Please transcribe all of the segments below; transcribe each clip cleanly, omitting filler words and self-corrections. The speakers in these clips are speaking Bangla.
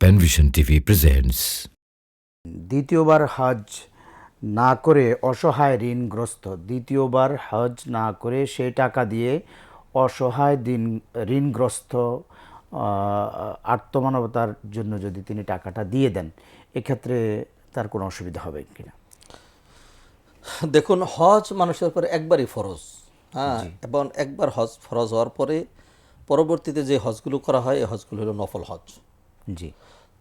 পেনভিশন টিভি প্রেজেন্টস। দ্বিতীয়বার হজ না করে অসহায় ঋণগ্রস্ত, দ্বিতীয়বার হজ না করে সেই টাকা দিয়ে অসহায় ঋণগ্রস্ত আত্মমানবতার জন্য যদি তিনি টাকাটা দিয়ে দেন, এক্ষেত্রে তার কোনো অসুবিধা হবে কিনা? দেখুন, হজ মানুষের উপরে একবারই ফরজ, হ্যাঁ, এবং একবার হজ ফরজ হওয়ার পরে পরবর্তীতে যে হজগুলো করা হয় এই হজগুলো হলো নফল হজ। জি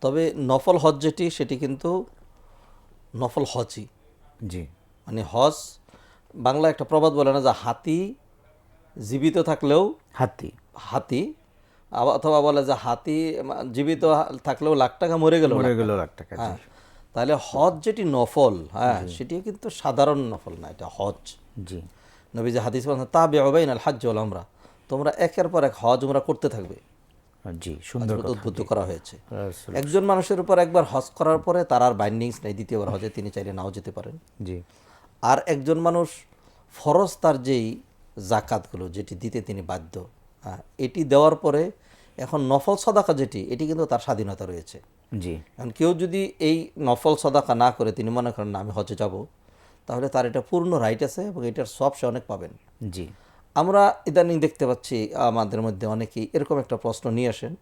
তবে নফল হজ যেটি সেটি কিন্তু নফল হজই। জি মানে হজ, বাংলা একটা প্রবাদ বলে না যে হাতি জীবিত থাকলেও হাতি অথবা বলে যে হাতি জীবিত থাকলেও লাখ টাকা মরে গেল লাখ টাকা। হ্যাঁ, তাহলে হজ যেটি নফল, হ্যাঁ, সেটি কিন্তু সাধারণ নফল না, এটা হজ। জি নবী যে হাদিস বলেন তা বেআবাইন আল হাজ্জ ওয়াল উমরা, তোমরা একের পর এক হজ উমরা করতে থাকবে। জি, সুন্দর কথা উদ্বুদ্ধ করা হয়েছে। একজন মানুষের উপর একবার হজ করার পরে তার আর বাইন্ডিংস নেই, দ্বিতীয়বার হজে তিনি চাইলে নাও যেতে পারেন। জি। আর একজন মানুষ ফরজ তার যেই জাকাতগুলো যেটি দিতে তিনি বাধ্য, হ্যাঁ, এটি দেওয়ার পরে এখন নফল সদাকা যেটি, এটি কিন্তু তার স্বাধীনতা রয়েছে। জি। কারণ কেউ যদি এই নফল সদাকা না করে তিনি মনে করেন না আমি হজে যাব, তাহলে তার এটা পূর্ণ রাইট আছে এবং এটার সব সে অনেক পাবেন। জি। আমরা ইদানিং দেখতে পাচ্ছি আমাদের মধ্যে অনেকেই এরকম একটা প্রশ্ন নিয়ে আসেন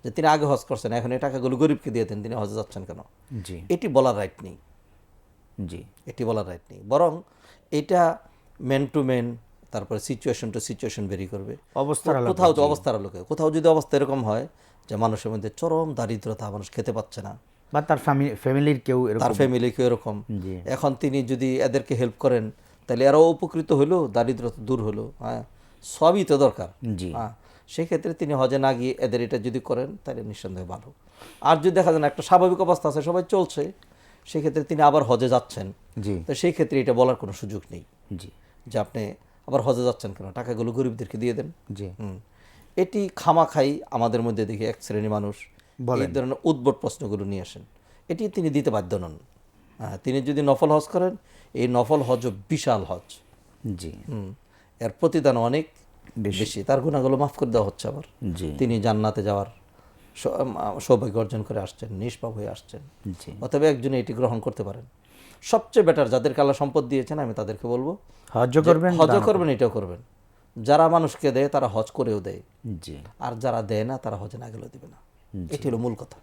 যে তিনি আগে হজ করছেন, এখন এই টাকাগুলো গরিবকে দিয়ে দেন, তিনি হজে যাচ্ছেন কেন? জি। এটি বলার রাইট নেই। জি, এটি বলার রাইট নেই, বরং এটা ম্যান টু ম্যান, তারপরে সিচুয়েশন টু সিচুয়েশন ভেরি করবে। কোথাও তো অবস্থার আলোকে, কোথাও যদি অবস্থা এরকম হয় যে মানুষের মধ্যে চরম দারিদ্রতা, মানুষ খেতে পাচ্ছে না, বা তার ফ্যামিলির কেউ এরকম, এখন তিনি যদি এদেরকে হেল্প করেন তাহলে এরাও উপকৃত হলো, দারিদ্রতা দূর হলো, হ্যাঁ, সবই তো দরকার। হ্যাঁ, সেক্ষেত্রে তিনি হজে না গিয়ে এদের এটা যদি করেন তাহলে নিঃসন্দেহে ভালো। আর যদি দেখা যায় না একটা স্বাভাবিক অবস্থা আছে, সবাই চলছে, সেক্ষেত্রে তিনি আবার হজে যাচ্ছেন, তো সেই ক্ষেত্রে এটা বলার কোনো সুযোগ নেই যে আপনি আবার হজে যাচ্ছেন কেন, টাকাগুলো গরিবদেরকে দিয়ে দেন। এটি খামাখাই আমাদের মধ্যে দেখি এক শ্রেণী মানুষ এই ধরনের উদ্ভট প্রশ্নগুলো নিয়ে আসেন, এটি তিনি দিতে বাধ্য নন। হ্যাঁ, তিনি যদি নফল হজ করেন, এই নফল হজ বিশাল হজ। জি। এর প্রতিদান অনেক বেশি, তার গুণাগুলো মাফ করে দেওয়া হচ্ছে আবার। তিনি জান্নাতে যাওয়ার সৌভাগ্য অর্জন করে আসছেন, নিষ্পাপ হয়ে আসছেন। অতএব একজনে এটি গ্রহণ করতে পারেন। সবচেয়ে বেটার, যাদেরকে আল্লাহ সম্পদ দিয়েছেন আমি তাদেরকে বলবো হজ করবেন, এটাও করবেন। যারা মানুষকে দেয় তারা হজ করেও দেয়, আর যারা দেয় না তারা হজে না গেলেও দেবে না। এটি হলো মূল কথা।